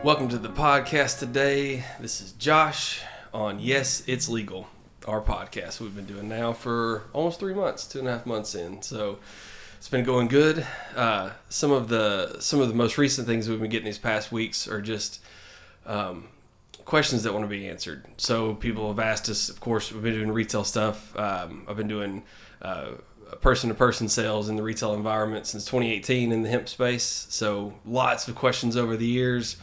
Welcome to the podcast today. This is Josh on Yes, It's Legal, our podcast we've been doing now for almost 3 months, 2.5 months in. So it's been going good. Some of the most recent things we've been getting these past weeks are just questions that want to be answered. So people have asked us, of course, we've been doing retail stuff. I've been doing person-to-person sales in the retail environment since 2018 in the hemp space. So lots of questions over the years.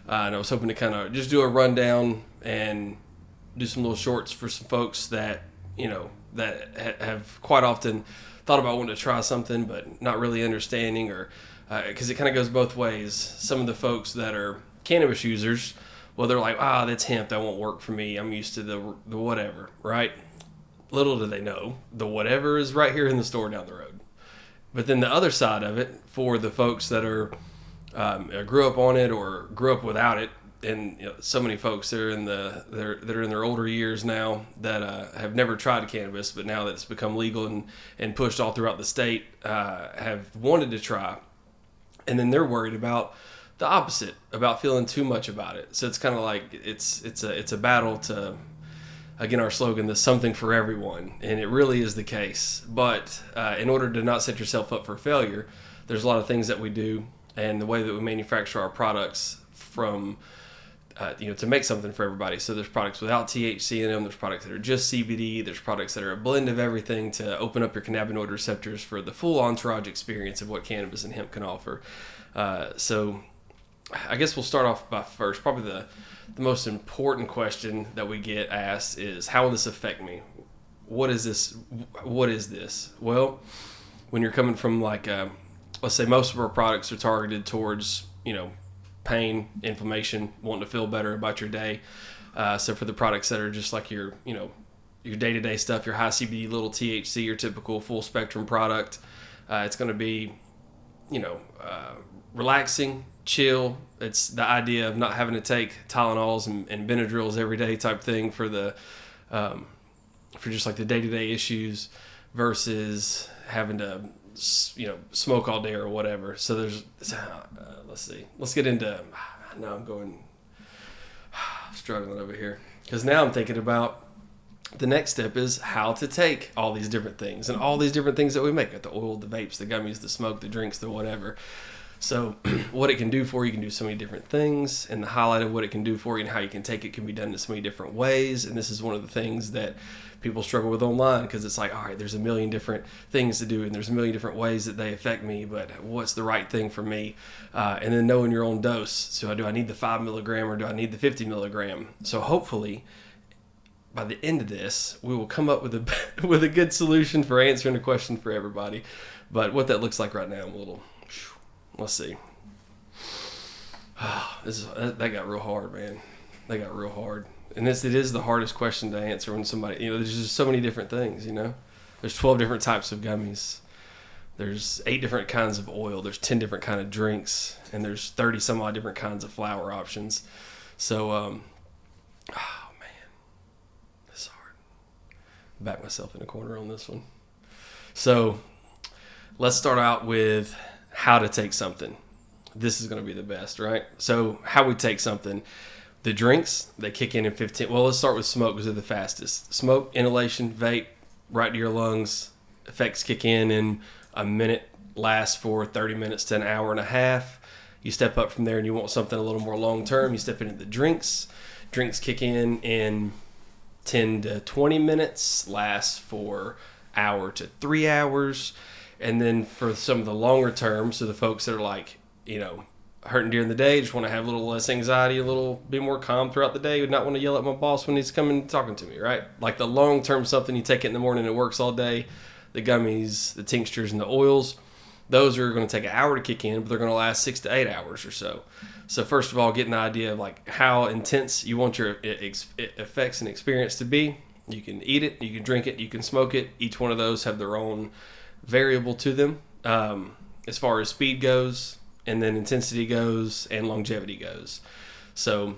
And I was hoping to kind of just do a rundown and do some little shorts for some folks that, have quite often thought about wanting to try something, but not really understanding, or because it kind of goes both ways. Some of the folks that are cannabis users, well, they're like, that's hemp. That won't work for me. I'm used to the whatever, right? Little do they know, the whatever is right here in the store down the road. But then the other side of it, for the folks that are grew up on it or grew up without it, and so many folks that are in their older years now that have never tried cannabis, but now that it's become legal and pushed all throughout the state, have wanted to try, and then they're worried about the opposite, about feeling too much about it. So it's kind of like it's a battle to, again, our slogan, the something for everyone, and it really is the case. But in order to not set yourself up for failure, there's a lot of things that we do, and the way that we manufacture our products from, to make something for everybody. So there's products without THC in them. There's products that are just CBD. There's products that are a blend of everything to open up your cannabinoid receptors for the full entourage experience of what cannabis and hemp can offer. So I guess we'll start off by first, probably the most important question that we get asked is, how will this affect me? What is this? What is this? Well, when you're coming from let's say most of our products are targeted towards, pain, inflammation, wanting to feel better about your day. So for the products that are just like your day-to-day stuff, your high CBD, little THC, your typical full spectrum product, it's going to be, relaxing, chill. It's the idea of not having to take Tylenols and Benadryls every day type thing for just like the day-to-day issues versus having to smoke all day or whatever. So there's let's get into, now I'm struggling over here, because now I'm thinking about the next step is how to take all these different things and all these different things that we make, the oil, the vapes, the gummies, the smoke, the drinks, the whatever. So what it can do for you can do so many different things, and the highlight of what it can do for you and how you can take it can be done in so many different ways. And this is one of the things that people struggle with online, because it's like, all right, there's a million different things to do and there's a million different ways that they affect me, but what's the right thing for me? And then knowing your own dose. So do I need the 5 milligram or do I need the 50 milligram? So hopefully by the end of this, we will come up with a good solution for answering the question for everybody. But what that looks like right now, let's see. That got real hard, man. That got real hard. And it is the hardest question to answer when somebody, there's just so many different things, There's 12 different types of gummies. There's 8 different kinds of oil. There's 10 different kind of drinks. And there's 30 some odd different kinds of flower options. So, man, it's hard. Back myself in a corner on this one. So let's start out with how to take something. This is going to be the best, right? So how we take something. The drinks, they kick in 15. Well, let's start with smoke because they're the fastest. Smoke, inhalation, vape, right to your lungs. Effects kick in a minute, lasts for 30 minutes to an hour and a half. You step up from there and you want something a little more long-term. You step into the drinks. Drinks kick in 10 to 20 minutes, lasts for hour to 3 hours. And then for some of the longer term, so the folks that are like, hurting during the day, just want to have a little less anxiety, be more calm throughout the day, would not want to yell at my boss when he's coming talking to me, right? Like the long term something, you take it in the morning, it works all day. The gummies, the tinctures, and the oils, those are going to take an hour to kick in, but they're going to last 6 to 8 hours or so. So first of all, getting the idea of like how intense you want your effects and experience to be. You can eat it, you can drink it, you can smoke it. Each one of those have their own variable to them as far as speed goes, and then intensity goes, and longevity goes. So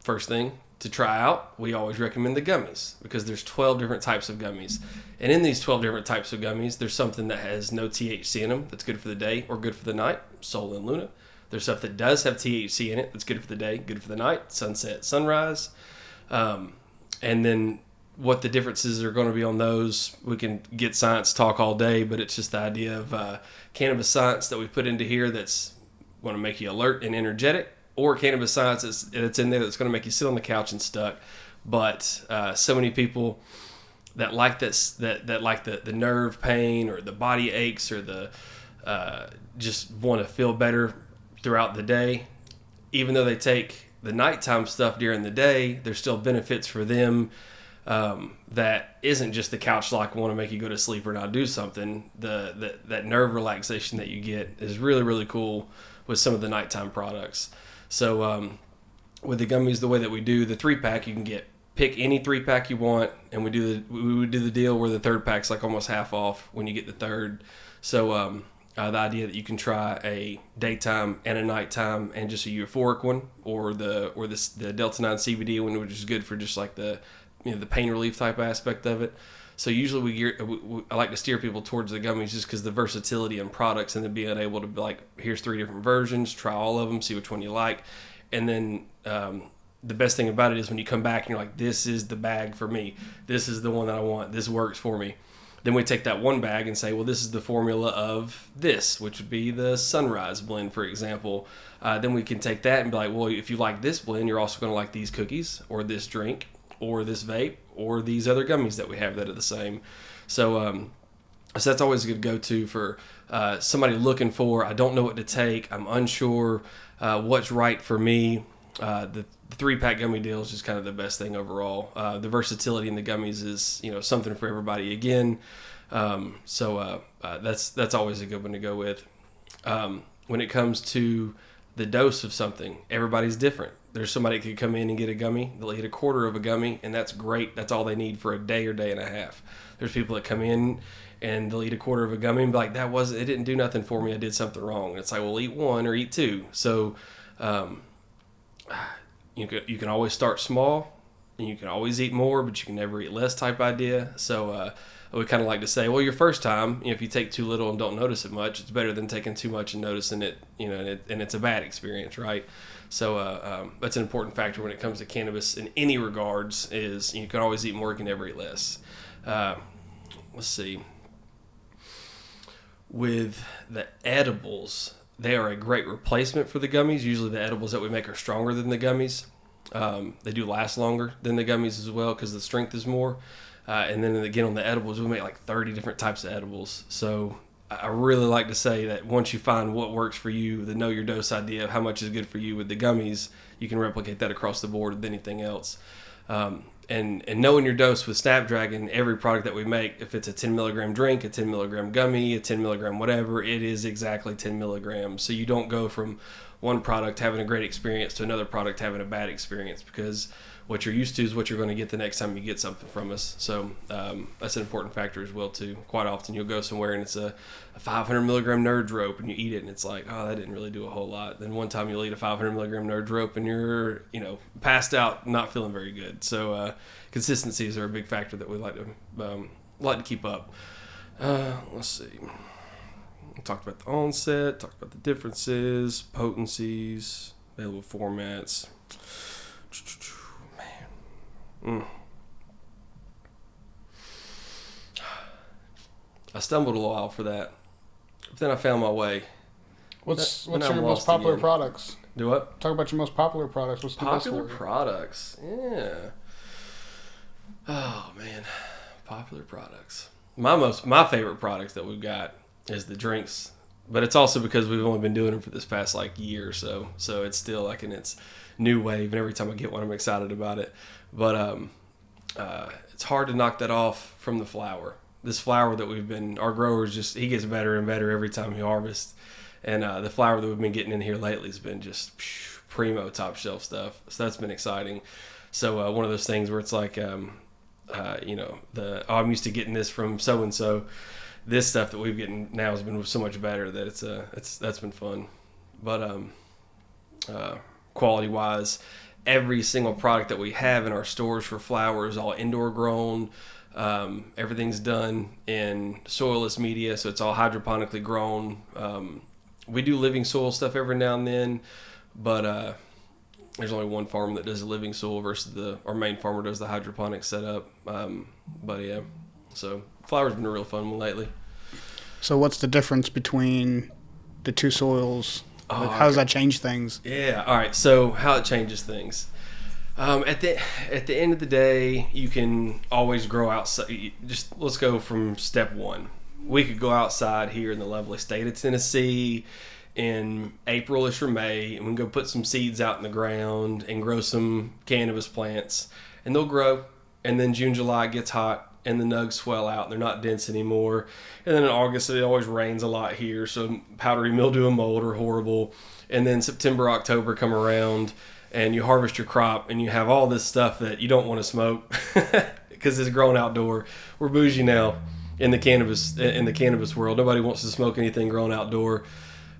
first thing to try out, we always recommend the gummies, because there's 12 different types of gummies. And in these 12 different types of gummies, there's something that has no THC in them that's good for the day or good for the night, Sol and Luna. There's stuff that does have THC in it. That's good for the day, good for the night, sunset, sunrise. And then what the differences are going to be on those, we can get science talk all day, but it's just the idea of cannabis science that we put into here that's going to make you alert and energetic, or cannabis science that's in there that's going to make you sit on the couch and stuck. But so many people that like this, that like the nerve pain or the body aches or the just want to feel better throughout the day, even though they take the nighttime stuff during the day, there's still benefits for them. That isn't just the couch lock want to make you go to sleep or not do something. That nerve relaxation that you get is really, really cool with some of the nighttime products. So with the gummies, the way that we do the 3-pack, you can pick any 3-pack you want, and we would do the deal where the 3rd pack's like almost half off when you get the 3rd. So the idea that you can try a daytime and a nighttime and just a euphoric one, or the Delta 9 CBD one, which is good for just like the pain relief type aspect of it. So usually I like to steer people towards the gummies just because the versatility in products, and then being able to be like, here's 3 different versions, try all of them, see which one you like. And then the best thing about it is when you come back and you're like, this is the bag for me. This is the one that I want. This works for me. Then we take that one bag and say, well, this is the formula of this, which would be the Sunrise blend, for example. Then we can take that and be like, well, if you like this blend, you're also going to like these cookies or this drink or this vape or these other gummies that we have that are the same. So that's always a good go-to for somebody looking for, I don't know what to take, I'm unsure what's right for me. The 3-pack gummy deal is just kind of the best thing overall. The versatility in the gummies is something for everybody again. So that's always a good one to go with. When it comes to the dose of something, everybody's different. There's somebody that could come in and get a gummy, they'll eat a quarter of a gummy, and that's great. That's all they need for a day or day and a half. There's people that come in and they'll eat a quarter of a gummy and be like, it didn't do nothing for me, I did something wrong. And it's like, well, eat 1 or eat 2. So you can always start small, and you can always eat more, but you can never eat less type idea. So I would kind of like to say, well, your first time, if you take too little and don't notice it much, it's better than taking too much and noticing it, and it's a bad experience, right? So that's an important factor when it comes to cannabis in any regards, is you can always eat more, you can never eat less. Let's see. With the edibles, they are a great replacement for the gummies. Usually the edibles that we make are stronger than the gummies. They do last longer than the gummies as well because the strength is more. And then again, on the edibles, we make like 30 different types of edibles. So I really like to say that once you find what works for you, the know your dose idea of how much is good for you with the gummies, you can replicate that across the board with anything else. And knowing your dose with Snapdragon, every product that we make, if it's a 10 milligram drink, a 10 milligram gummy, a 10 milligram whatever, it is exactly 10 milligrams. So you don't go from one product having a great experience to another product having a bad experience, because what you're used to is what you're going to get the next time you get something from us. So that's an important factor as well too. Quite often you'll go somewhere and it's a 500 milligram nerd rope and you eat it and it's like, oh, that didn't really do a whole lot. Then one time you'll eat a 500 milligram nerd rope and you're passed out, not feeling very good. So consistencies are a big factor that we like to keep up. Let's see. We talked about the onset, talked about the differences, potencies, available formats. I stumbled a while for that, but then I found my way. What's your most popular products? Do what? Talk about your most popular products. What's the best popular products? Yeah. Oh man, popular products. My favorite products that we've got is the drinks, but it's also because we've only been doing them for this past year or so. So it's still like in its new wave, and every time I get one, I'm excited about it. But it's hard to knock that off from the flower. This flower that our growers he gets better and better every time he harvests. And the flower that we've been getting in here lately has been just primo top shelf stuff. So that's been exciting. So one of those things where it's like, I'm used to getting this from so-and-so. This stuff that we've getting now has been so much better that that's been fun. But quality-wise, every single product that we have in our stores for flower is all indoor grown. Everything's done in soilless media, so it's all hydroponically grown. We do living soil stuff every now and then, but there's only one farm that does the living soil versus our main farmer does the hydroponic setup. But yeah, so flower's been a real fun one lately. So what's the difference between the two soils? How does that change things? Yeah, all right. So how it changes things. At the end of the day, you can always grow outside. Just let's go from step one. We could go outside here in the lovely state of Tennessee in April-ish or May, and we can go put some seeds out in the ground and grow some cannabis plants, and they'll grow. And then June, July gets hot, and the nugs swell out, and they're not dense anymore. And then in August, it always rains a lot here, so powdery mildew and mold are horrible. And then September, October come around, and you harvest your crop, and you have all this stuff that you don't want to smoke because it's grown outdoor. We're bougie now in the cannabis world. Nobody wants to smoke anything grown outdoor.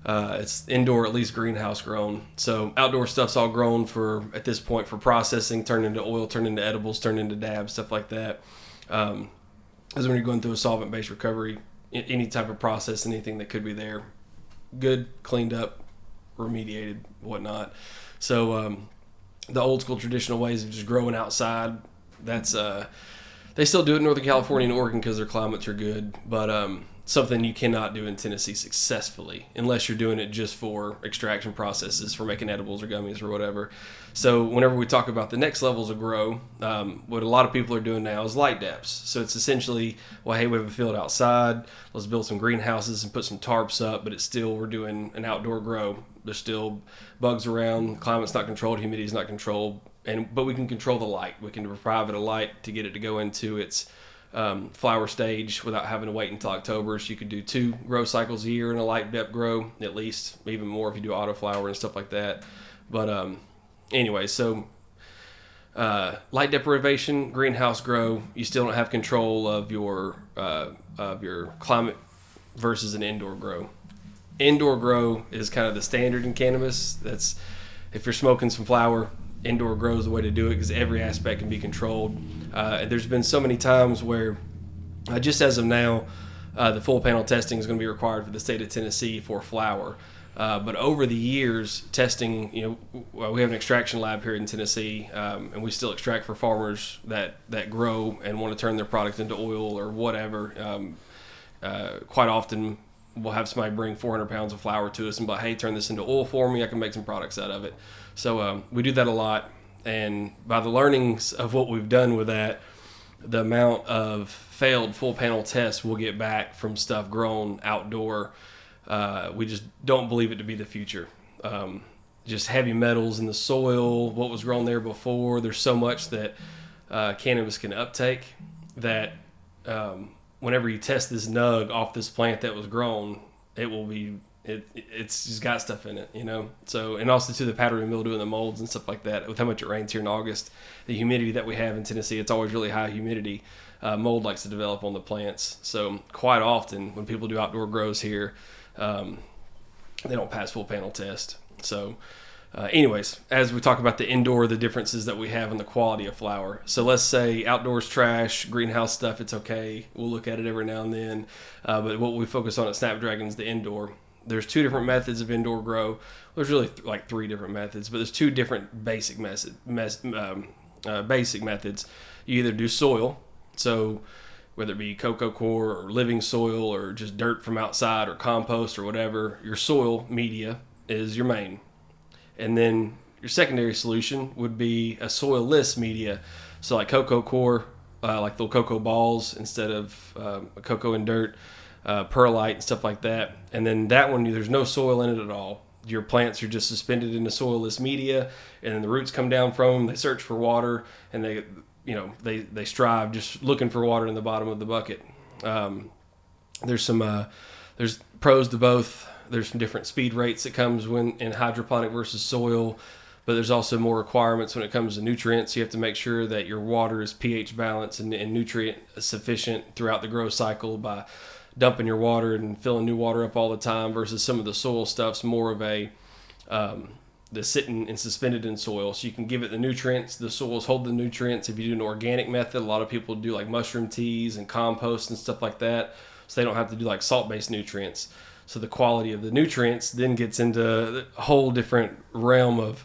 It's indoor, at least greenhouse grown. So outdoor stuff's all grown at this point for processing, turned into oil, turned into edibles, turned into dabs, stuff like that. Because when you're going through a solvent-based recovery, any type of process, anything that could be there, good, cleaned up, remediated, whatnot. So the old school traditional ways of just growing outside, that's they still do it in Northern California and Oregon because their climates are good, but something you cannot do in Tennessee successfully unless you're doing it just for extraction processes, for making edibles or gummies or whatever. So whenever we talk about the next levels of grow, what a lot of people are doing now is light depths. So it's essentially, well, hey, we have a field outside, let's build some greenhouses and put some tarps up, but it's still, we're doing an outdoor grow. There's still bugs around, climate's not controlled, humidity's not controlled, but we can control the light. We can deprive it of light to get it to go into its flower stage without having to wait until October. So you could do 2 grow cycles a year in a light depth grow, at least, even more if you do autoflower and stuff like that. But anyway, so light deprivation, greenhouse grow, you still don't have control of your climate versus an indoor grow. Indoor grow is kind of the standard in cannabis. That's if you're smoking some flower, indoor grow is the way to do it because every aspect can be controlled. There's been so many times where, just as of now, the full panel testing is going to be required for the state of Tennessee for flower. But over the years, testing, we have an extraction lab here in Tennessee, and we still extract for farmers that grow and want to turn their product into oil or whatever. Quite often, we'll have somebody bring 400 pounds of flour to us and be like, hey, turn this into oil for me. I can make some products out of it. So we do that a lot. And by the learnings of what we've done with that, the amount of failed full panel tests we'll get back from stuff grown outdoor, we just don't believe it to be the future. Just heavy metals in the soil, what was grown there before. There's so much that cannabis can uptake that whenever you test this nug off this plant that was grown, it will be it's just got stuff in it, So, and also to the powdery mildew and the molds and stuff like that. With how much it rains here in August, the humidity that we have in Tennessee, it's always really high humidity. Mold likes to develop on the plants. So quite often when people do outdoor grows here, they don't pass full panel test. So anyways, as we talk about the indoor, the differences that we have in the quality of flower. So let's say outdoors trash, greenhouse stuff, it's okay. We'll look at it every now and then. But what we focus on at Snapdragon is the indoor. There's 2 different methods of indoor grow. There's really like 3 different methods, but there's 2 different basic basic methods. You either do soil, so whether it be cocoa coir or living soil or just dirt from outside or compost or whatever, your soil media is your main. And then your secondary solution would be a soil-less media. So like cocoa coir, like little cocoa balls instead of cocoa and dirt, perlite and stuff like that. And then that one, there's no soil in it at all. Your plants are just suspended in the soil-less media, and then the roots come down from them. They search for water, and they strive just looking for water in the bottom of the bucket. There's pros to both. There's some different speed rates that comes when in hydroponic versus soil, but there's also more requirements when it comes to nutrients. You have to make sure that your water is pH balanced and nutrient sufficient throughout the growth cycle by dumping your water and filling new water up all the time versus some of the soil stuff's more of the sitting and suspended in soil. So you can give it the nutrients. The soils hold the nutrients. If you do an organic method, a lot of people do like mushroom teas and compost and stuff like that. So they don't have to do like salt-based nutrients. So the quality of the nutrients then gets into a whole different realm of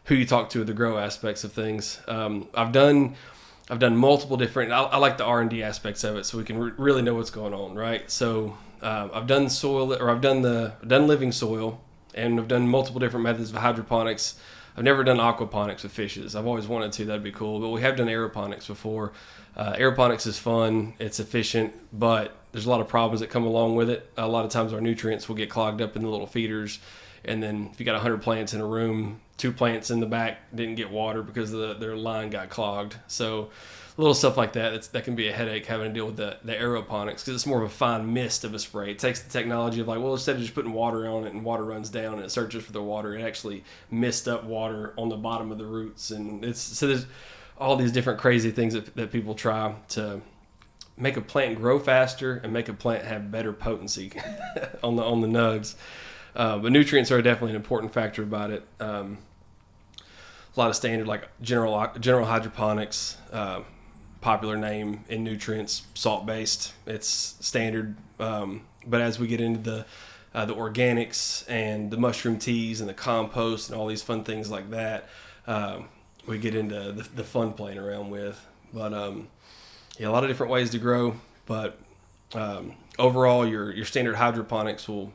who you talk to, the grow aspects of things. I've done multiple different. I like the R&D aspects of it, so we can really know what's going on, right? So I've done soil, or I've done living soil, and I've done multiple different methods of hydroponics. I've never done aquaponics with fishes. I've always wanted to. That'd be cool. But we have done aeroponics before. Aeroponics is fun. It's efficient, but there's a lot of problems that come along with it. A lot of times our nutrients will get clogged up in the little feeders. And then if you got 100 plants in a room, 2 plants in the back didn't get water because their line got clogged. So little stuff like that can be a headache having to deal with the aeroponics, because it's more of a fine mist of a spray. It takes the technology of like, well, instead of just putting water on it and water runs down and it searches for the water, it actually mist up water on the bottom of the roots. And there's all these different crazy things that people try to make a plant grow faster and make a plant have better potency on the nugs. But nutrients are definitely an important factor about it. A lot of standard, like general hydroponics, popular name in nutrients, salt-based. It's standard. But as we get into the organics and the mushroom teas and the compost and all these fun things like that, we get into the fun playing around with. But a lot of different ways to grow. But overall, your standard hydroponics will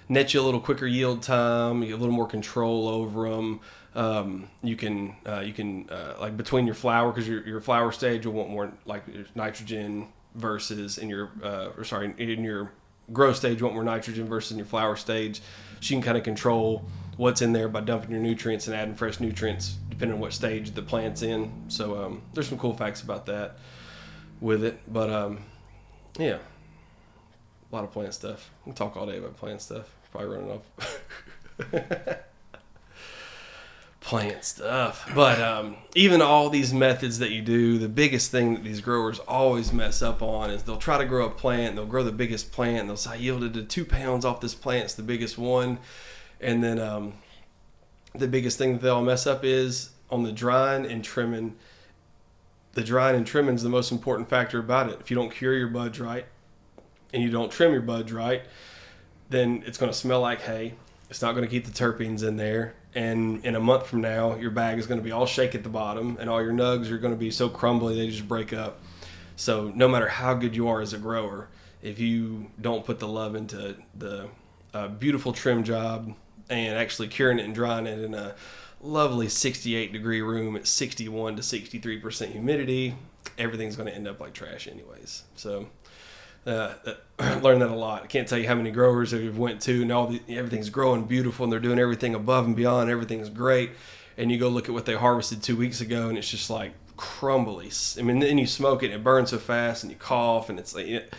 net you a little quicker yield time. You get a little more control over them. You can like between your flower, because your flower stage will want more like nitrogen versus in your growth stage you want more nitrogen versus in your flower stage. So you can kind of control what's in there by dumping your nutrients and adding fresh nutrients depending on what stage the plant's in. So there's some cool facts about that with it. But yeah, a lot of plant stuff. We can talk all day about plant stuff. Probably running off. Plant stuff. But even all these methods that you do, the biggest thing that these growers always mess up on is they'll try to grow a plant, they'll grow the biggest plant, and they'll say, I yielded to 2 pounds off this plant, it's the biggest one. And then the biggest thing that they'll mess up is on the drying and trimming. The drying and trimming is the most important factor about it. If you don't cure your buds right and you don't trim your buds right, then it's going to smell like hay. It's not going to keep the terpenes in there. And in a month from now, your bag is going to be all shake at the bottom, and all your nugs are going to be so crumbly they just break up. So no matter how good you are as a grower, if you don't put the love into the beautiful trim job and actually curing it and drying it in a lovely 68-degree room at 61 to 63% humidity, everything's going to end up like trash anyways. So I learned that a lot. I can't tell you how many growers that we've went to, and everything's growing beautiful, and they're doing everything above and beyond. Everything's great, and you go look at what they harvested 2 weeks ago, and it's just like crumbly. I mean, then you smoke it, and it burns so fast, and you cough, and it's like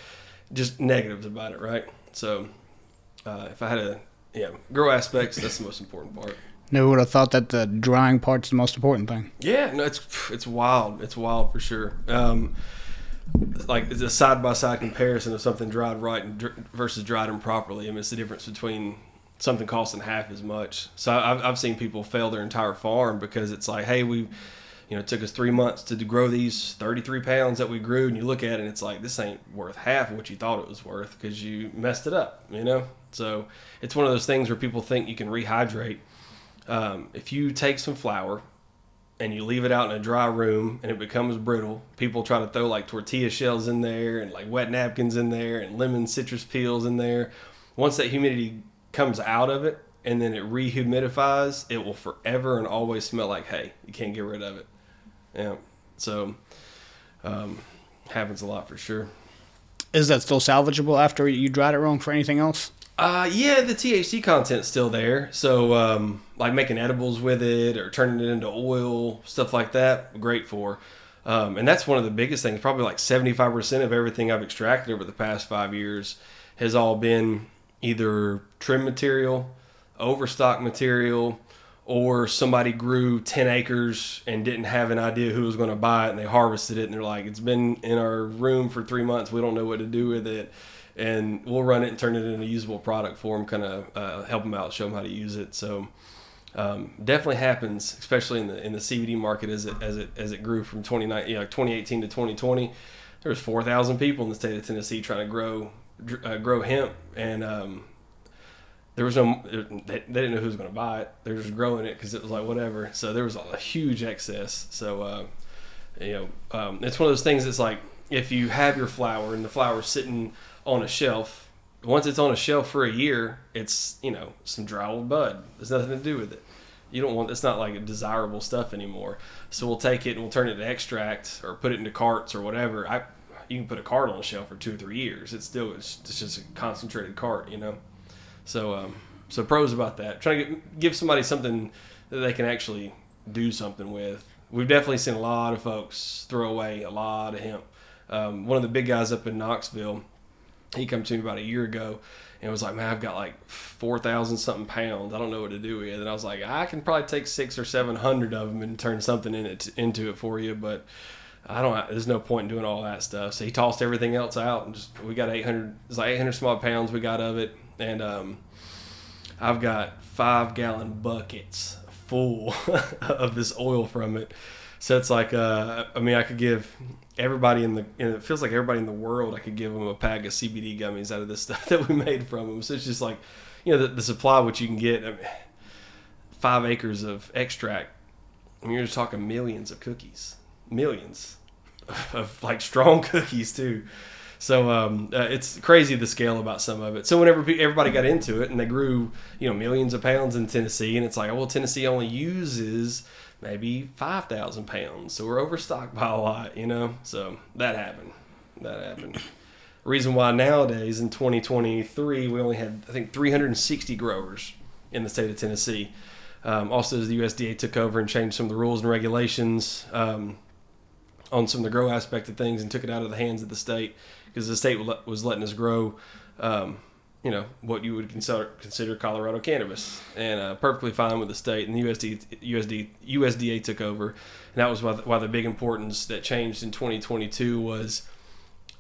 just negatives about it, right? So if I had grow aspects, that's the most important part. Never would have thought that the drying part's the most important thing. Yeah, no, it's wild. It's wild for sure. Like it's a side-by-side comparison of something dried right versus dried improperly. I mean, it's the difference between something costing half as much. So I've seen people fail their entire farm because it's like, hey, it took us 3 months to grow these 33 pounds that we grew, and you look at it and it's like, this ain't worth half of what you thought it was worth because you messed it up, So it's one of those things where people think you can rehydrate. If you take some flour and you leave it out in a dry room and it becomes brittle, people try to throw like tortilla shells in there and like wet napkins in there and lemon citrus peels in there. Once that humidity comes out of it and then it rehumidifies, it will forever and always smell like hay. You can't get rid of it. Yeah. So happens a lot for sure. Is that still salvageable after you dried it wrong for anything else? Yeah, the THC content's still there. So, like making edibles with it or turning it into oil, stuff like that, great for. And that's one of the biggest things. Probably like 75% of everything I've extracted over the past 5 years has all been either trim material, overstock material, or somebody grew 10 acres and didn't have an idea who was going to buy it, and they harvested it, and they're like, it's been in our room for 3 months. We don't know what to do with it. And we'll run it and turn it into a usable product for them, kind of help them out, show them how to use it. So definitely happens, especially in the CBD market as it grew from 2018 to 2020. There was 4,000 people in the state of Tennessee trying to grow hemp, and there was no, they didn't know who was going to buy it. They were just growing it because it was like whatever. So there was a huge excess. So, it's one of those things that's like, if you have your flower and the flower's sitting on a shelf, once it's on a shelf for a year, it's, some dry old bud. There's nothing to do with it. You don't want, it's not like desirable stuff anymore. So we'll take it and we'll turn it to extract or put it into carts or whatever. You can put a cart on a shelf for 2 or 3 years. It's just a concentrated cart, So pros about that. Trying to give somebody something that they can actually do something with. We've definitely seen a lot of folks throw away a lot of hemp. One of the big guys up in Knoxville, he came to me about a year ago and was like, man, I've got like 4,000 something pounds. I don't know what to do with. And I was like, I can probably take 600 or 700 of them and turn something into it for you. But there's no point in doing all that stuff. So he tossed everything else out and we got 800, it's like 800 small pounds we got of it. And I've got 5-gallon buckets full of this oil from it. So it's like, I could give everybody it feels like everybody in the world, I could give them a pack of CBD gummies out of this stuff that we made from them. So it's just like, the supply, what you can get, 5 acres of extract. You're just talking millions of cookies, millions of like strong cookies too. So it's crazy the scale about some of it. So whenever everybody got into it and they grew, millions of pounds in Tennessee, and it's like, well, Tennessee only uses maybe 5,000 pounds, so we're overstocked by a lot, So that happened. Reason why nowadays in 2023 we only had, I think, 360 growers in the state of Tennessee. Also, as the USDA took over and changed some of the rules and regulations on some of the grow aspect of things and took it out of the hands of the state, because the state was letting us grow, what you would consider Colorado cannabis, and perfectly fine with the state. And the USDA took over, and that was why the big importance that changed in 2022 was,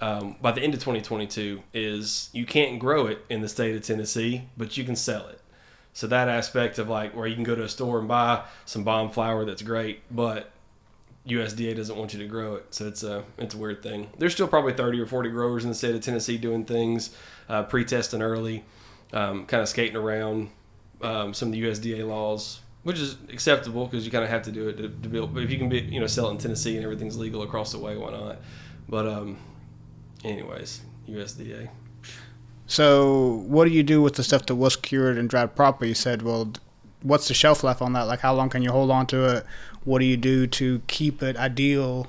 by the end of 2022, is you can't grow it in the state of Tennessee, but you can sell it. So that aspect of like where you can go to a store and buy some bomb flower that's great, but USDA doesn't want you to grow it. So it's a weird thing. There's still probably 30 or 40 growers in the state of Tennessee doing things, pre-testing early, kind of skating around some of the USDA laws, which is acceptable because you kind of have to do it to build. But if you can sell it in Tennessee and everything's legal across the way, why not? But anyways, USDA. So what do you do with the stuff that was cured and dried properly? You said, well, what's the shelf life on that? Like, how long can you hold on to it? What do you do to keep it ideal?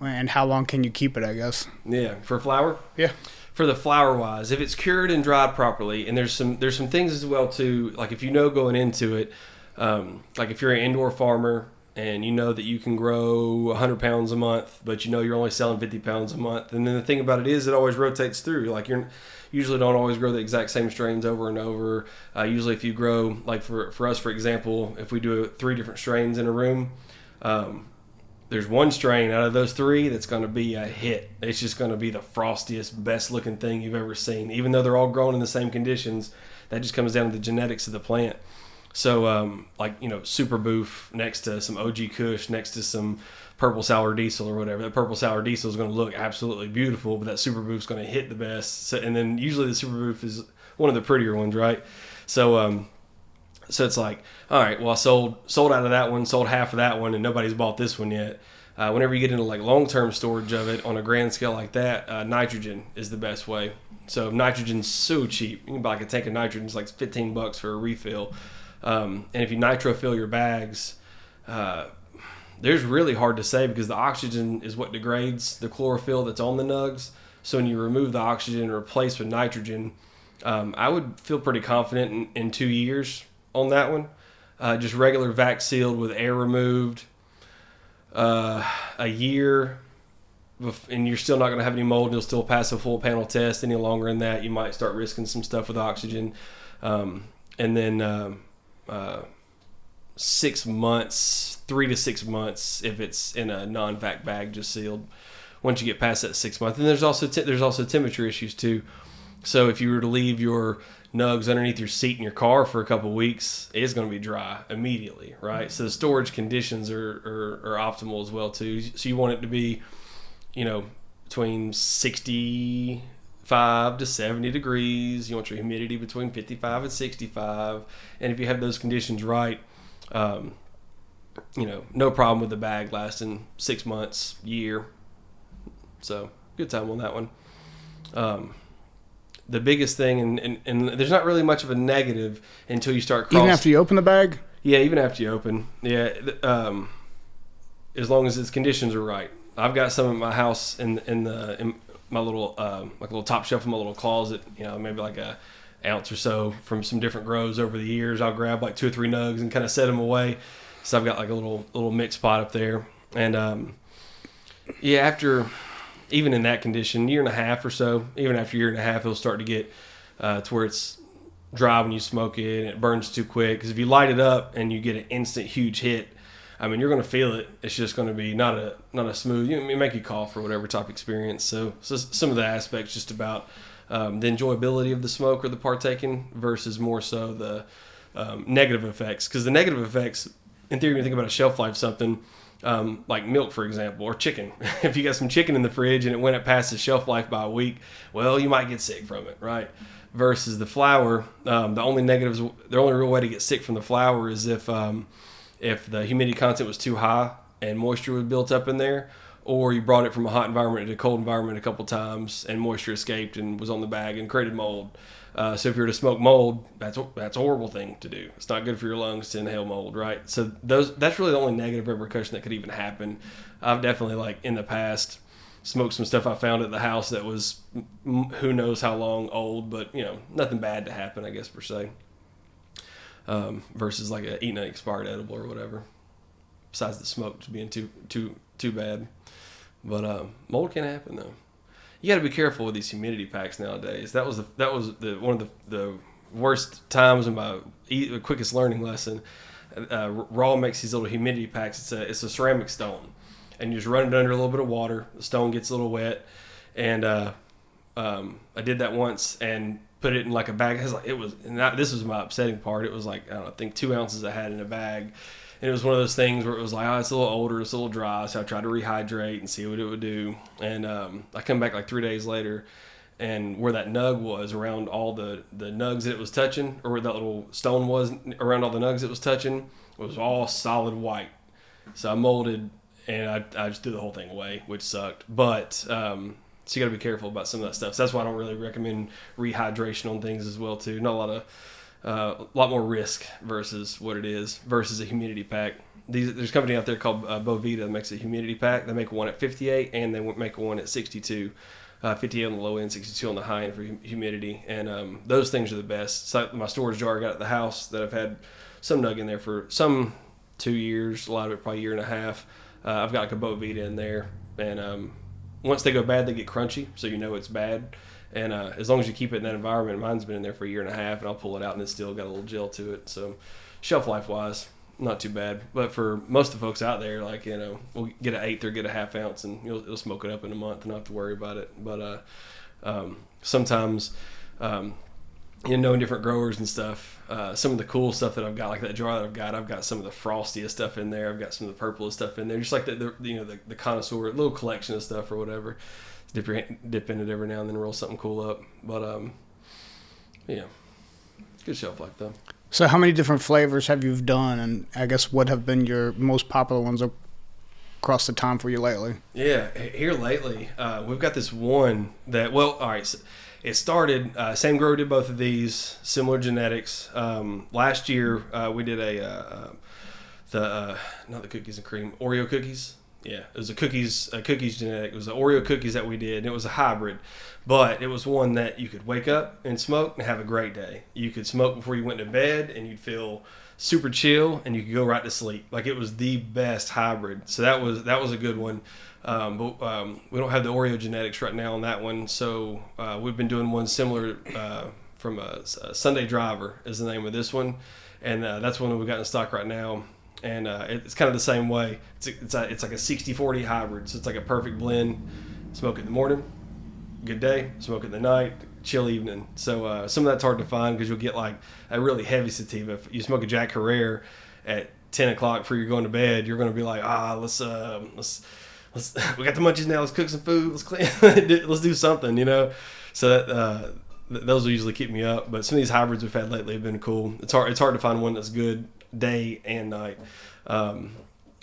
And how long can you keep it, I guess? Yeah, for flower? Yeah. For the flower wise, if it's cured and dried properly, and there's some things as well too, like if going into it, like if you're an indoor farmer and you know that you can grow 100 pounds a month, but you're only selling 50 pounds a month, and then the thing about it is it always rotates through. Like you're usually don't always grow the exact same strains over and over. Usually if you grow, like for us, for example, if we do 3 different strains in a room, there's one strain out of those 3 that's going to be a hit. It's just going to be the frostiest, best looking thing you've ever seen. Even though they're all grown in the same conditions, that just comes down to the genetics of the plant. So, Super Boof next to some OG Kush, next to some Purple Sour Diesel or whatever. That Purple Sour Diesel is going to look absolutely beautiful, but that Super Boof is going to hit the best. So, and then usually the Super Boof is one of the prettier ones, right? So it's like, all right, well, I sold out of that one, sold half of that one, and nobody's bought this one yet. Whenever you get into like long-term storage of it on a grand scale like that, nitrogen is the best way. So nitrogen's so cheap. You can buy like a tank of nitrogen. It's like $15 for a refill. And if you nitro fill your bags, there's really hard to say because the oxygen is what degrades the chlorophyll that's on the nugs. So when you remove the oxygen and replace with nitrogen, I would feel pretty confident in 2 years on that one. Just regular vac sealed with air removed, a year, and you're still not going to have any mold. You'll still pass a full panel test. Any longer than that, you might start risking some stuff with oxygen. And then 6 months, 3 to 6 months if it's in a non-vac bag, just sealed. Once you get past that 6 months, and there's also temperature issues too. So if you were to leave your nugs underneath your seat in your car for a couple of weeks, it's going to be dry immediately, right? So the storage conditions are optimal as well too. So you want it to be, between 65 65 to 70 degrees. You want your humidity between 55 and 65. And if you have those conditions right, no problem with the bag lasting 6 months, year. So good time on that one. The biggest thing, and there's not really much of a negative until you start crossing. Even after you open the bag? Yeah, even after you open. Yeah, as long as its conditions are right. I've got some in my house in my little like a little top shelf in my little closet. Maybe like a ounce or so from some different grows over the years. I'll grab like 2 or 3 nugs and kind of set them away. So I've got like a little mix pot up there, and after. Even in that condition, year and a half or so, even after a year and a half, it'll start to get to where it's dry when you smoke it and it burns too quick. Because if you light it up and you get an instant huge hit, I mean, you're going to feel it. It's just going to be not a smooth, it make you cough or whatever type experience. So some of the aspects just about the enjoyability of the smoke or the partaking versus more so the negative effects. Because the negative effects, in theory, when you think about a shelf life something, like milk, for example, or chicken. If you got some chicken in the fridge and it went past the shelf life by a week, well, you might get sick from it, right? Versus the flour, the only real way to get sick from the flour is if the humidity content was too high and moisture was built up in there, or you brought it from a hot environment to a cold environment a couple times and moisture escaped and was on the bag and created mold. So if you were to smoke mold, that's a horrible thing to do. It's not good for your lungs to inhale mold, right? So that's really the only negative repercussion that could even happen. I've definitely, in the past, smoked some stuff I found at the house that was who knows how long old, but nothing bad to happen, I guess, per se. Versus eating an expired edible or whatever. Besides the smoke just being too bad, but mold can happen though. You got to be careful with these humidity packs nowadays. That was one of the worst times in my quickest learning lesson. Raw makes these little humidity packs. It's a ceramic stone, and you just run it under a little bit of water. The stone gets a little wet, and I did that once and put it in a bag. This was my upsetting part. It was I think 2 ounces I had in a bag. And it was one of those things where it was it's a little older, it's a little dry, so I tried to rehydrate and see what it would do. And I come back 3 days later, and where that nug was around all the nugs that it was touching, or where that little stone was around all the nugs it was touching, it was all solid white. So I molded, and I just threw the whole thing away, which sucked. But so you got to be careful about some of that stuff. So that's why I don't really recommend rehydration on things as well too. Not a lot more risk versus what it is versus a humidity pack. There's a company out there called Bovita that makes a humidity pack. They make one at 58 and they make one at 62. 58 on the low end, 62 on the high end for humidity. And those things are the best. So my storage jar I got at the house that I've had some nug in there for some 2 years, a lot of it probably a year and a half. I've got a Bovita in there. And once they go bad, they get crunchy, so it's bad. And as long as you keep it in that environment, mine's been in there for a year and a half, and I'll pull it out, and it's still got a little gel to it. So shelf life-wise, not too bad. But for most of the folks out there, we'll get an eighth or get a half ounce, and you'll smoke it up in a month and not have to worry about it. But sometimes, knowing different growers and stuff, some of the cool stuff that I've got, like that jar that I've got some of the frostiest stuff in there. I've got some of the purplest stuff in there, just like the connoisseur little collection of stuff or whatever. Dip in it every now and then, roll something cool up. But good shelf life though. So how many different flavors have you done, and I guess what have been your most popular ones across the time for you lately? Yeah, here lately, we've got this one that, all right, so it started, same grower did both of these, similar genetics. Last year, we did not the cookies and cream, Oreo cookies. Yeah, it was a cookies genetic. It was the Oreo cookies that we did, and it was a hybrid. But it was one that you could wake up and smoke and have a great day. You could smoke before you went to bed, and you'd feel super chill, and you could go right to sleep. It was the best hybrid. So that was a good one. But we don't have the Oreo genetics right now on that one. So we've been doing one similar from a Sunday Driver is the name of this one, and that's one that we've got in stock right now. And it's kind of the same way. It's like a 60-40 hybrid. So it's like a perfect blend. Smoke it in the morning, good day. Smoke it in the night, chill evening. So some of that's hard to find because you'll get a really heavy sativa. If you smoke a Jack Herrera at 10 o'clock before you're going to bed, you're going to be like, let's we got the munchies now. Let's cook some food. Let's clean. Let's do something, So that those will usually keep me up. But some of these hybrids we've had lately have been cool. It's hard to find one that's good day and night. One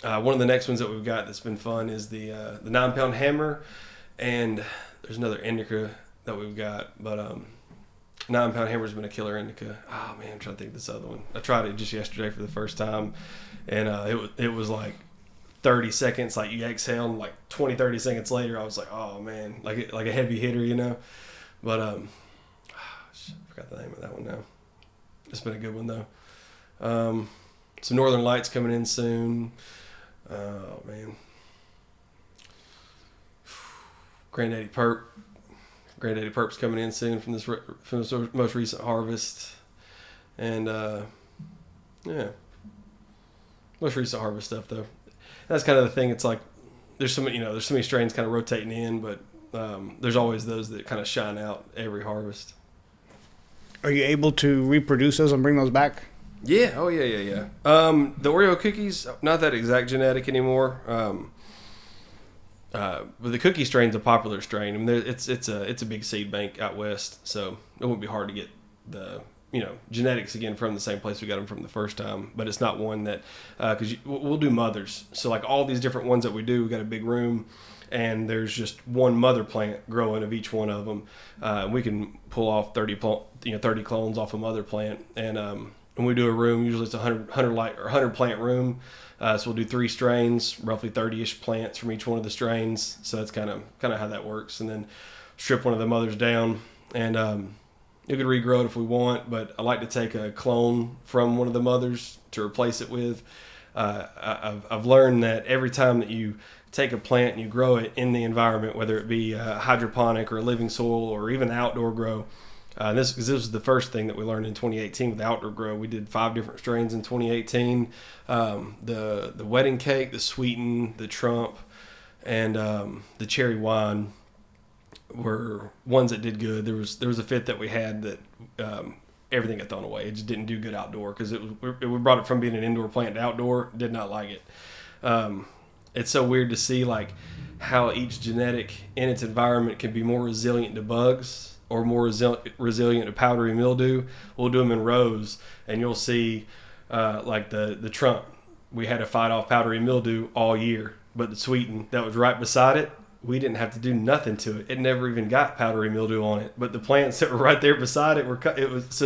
of the next ones that we've got that's been fun is the 9-pound hammer, and there's another indica that we've got, but 9-pound hammer's been a killer indica. Oh man, I'm trying to think of this other one. I tried it just yesterday for the first time, and it was like 30 seconds, like you exhale, and like 20-30 seconds later, I was like, oh man, like a heavy hitter, But I forgot the name of that one now. It's been a good one though. Some Northern Lights coming in soon. Oh man, Granddaddy Perp's coming in soon from this most recent harvest, and most recent harvest stuff though. That's kind of the thing. It's like there's so many strains kind of rotating in, but there's always those that kind of shine out every harvest. Are you able to reproduce those and bring those back? Yeah. Oh yeah. The Oreo cookies, not that exact genetic anymore. But the cookie strain's a popular strain. I mean, it's a big seed bank out west, so it won't be hard to get the genetics again from the same place we got them from the first time. But it's not one that because we'll do mothers. So like all these different ones that we do, we got a big room, and there's just one mother plant growing of each one of them. We can pull off 30 clones off a mother plant, and when we do a room, usually it's a 100 plant room. So we'll do 3 strains, roughly 30-ish plants from each one of the strains. So that's kind of how that works. And then strip one of the mothers down, and you could regrow it if we want. But I like to take a clone from one of the mothers to replace it with. I've learned that every time that you take a plant and you grow it in the environment, whether it be hydroponic or a living soil or even outdoor grow. This was the first thing that we learned in 2018 with outdoor grow. We did 5 different strains in 2018. The wedding cake, the sweeten, the trump, and the cherry wine were ones that did good. There was a 5th that we had that everything got thrown away. It just didn't do good outdoor because we brought it from being an indoor plant to outdoor. Did not like it. It's so weird to see like how each genetic in its environment can be more resilient to bugs or more resilient to powdery mildew. We'll do them in rows, and you'll see like the trump. We had to fight off powdery mildew all year, but the sweeten that was right beside it, we didn't have to do nothing to it. It never even got powdery mildew on it. But the plants that were right there beside it were cut. It was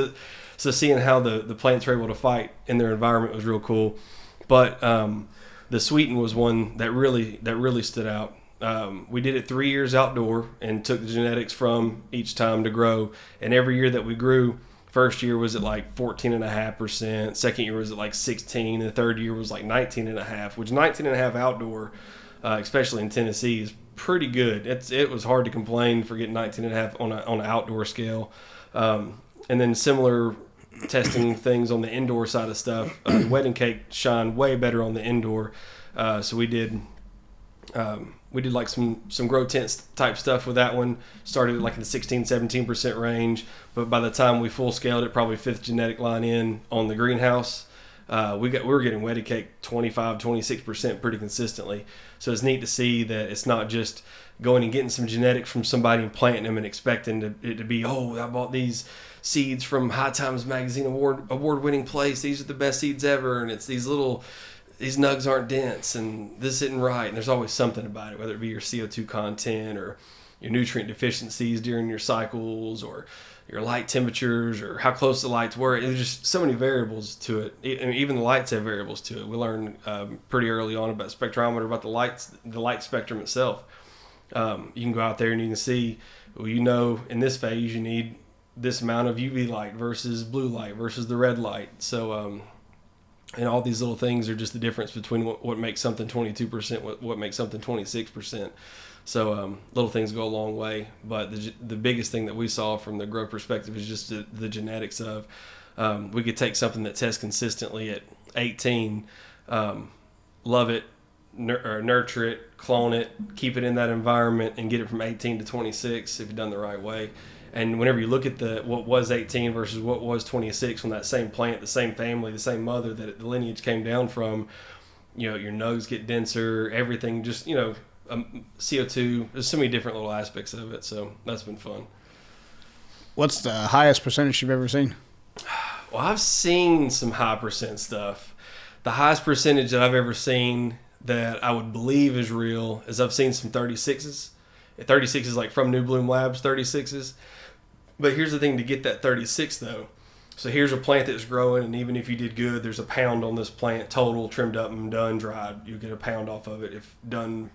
so seeing how the plants were able to fight in their environment was real cool. But the sweeten was one that really stood out. We did it 3 years outdoor and took the genetics from each time to grow. And every year that we grew, first year was at like 14.5%. Second year was at like 16. And the third year was like 19.5, which 19.5 outdoor, especially in Tennessee, is pretty good. It was hard to complain for getting 19.5 on an outdoor scale. And then similar testing things on the indoor side of stuff. The wedding cake shined way better on the indoor. So we did like some grow tent type stuff with that one. Started like in the 16-17% range, but by the time we full scaled it, probably 5th genetic line in on the greenhouse, we were getting wedding cake 25-26% pretty consistently. So it's neat to see that it's not just going and getting some genetics from somebody and planting them and expecting it to be, I bought these seeds from High Times Magazine award-winning place. These are the best seeds ever, and it's these nugs aren't dense, and this isn't right. And there's always something about it, whether it be your CO2 content or your nutrient deficiencies during your cycles or your light temperatures or how close the lights were. There's just so many variables to it. Even the lights have variables to it. We learned pretty early on about spectrometer, about the light spectrum itself. You can go out there and you can see, in this phase you need this amount of UV light versus blue light versus the red light. So, and all these little things are just the difference between what makes something 22%, what makes something 26%. So little things go a long way. But the biggest thing that we saw from the grow perspective is just the genetics of we could take something that tests consistently at 18, love it, nurture it, clone it, keep it in that environment, and get it from 18 to 26 if you've done the right way. And whenever you look at what was 18 versus what was 26 from that same plant, the same family, the same mother that the lineage came down from, your nugs get denser, everything just, CO2. There's so many different little aspects of it, so that's been fun. What's the highest percentage you've ever seen? Well, I've seen some high percent stuff. The highest percentage that I've ever seen that I would believe is real is I've seen some 36s. 36s like from New Bloom Labs 36s. But here's the thing to get that 36 though. So here's a plant that's growing, and even if you did good, there's a pound on this plant total, trimmed up and done, dried. You get a pound off of it if done,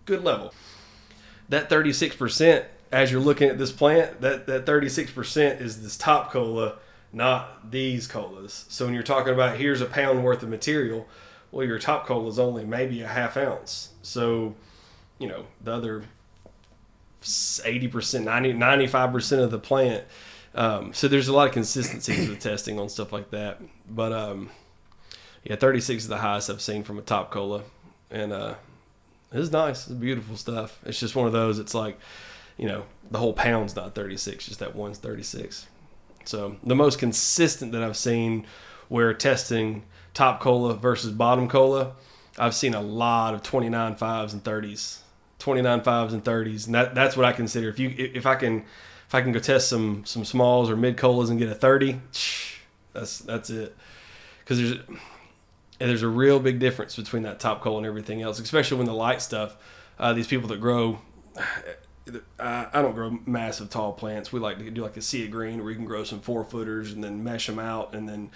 good level. That 36%, as you're looking at this plant, that 36% is this top cola, not these colas. So when you're talking about here's a pound worth of material, well, your top cola is only maybe a half ounce. So, the other 80%, 90, 95% of the plant. So there's a lot of consistency with testing on stuff like that. But 36 is the highest I've seen from a top cola, and it's nice. It's beautiful stuff. It's just one of those. It's like, the whole pound's not 36, just that one's 36. So the most consistent that I've seen where testing top cola versus bottom cola, I've seen a lot of 29 5s and 30s, 29 5s and 30s, and that's what I consider. If I can go test some smalls or mid colas and get a 30, that's it. Because there's a real big difference between that top cola and everything else, especially when the light stuff. These people that grow, I don't grow massive tall plants. We like to do like a sea of green where you can grow some 4-footers and then mesh them out, and then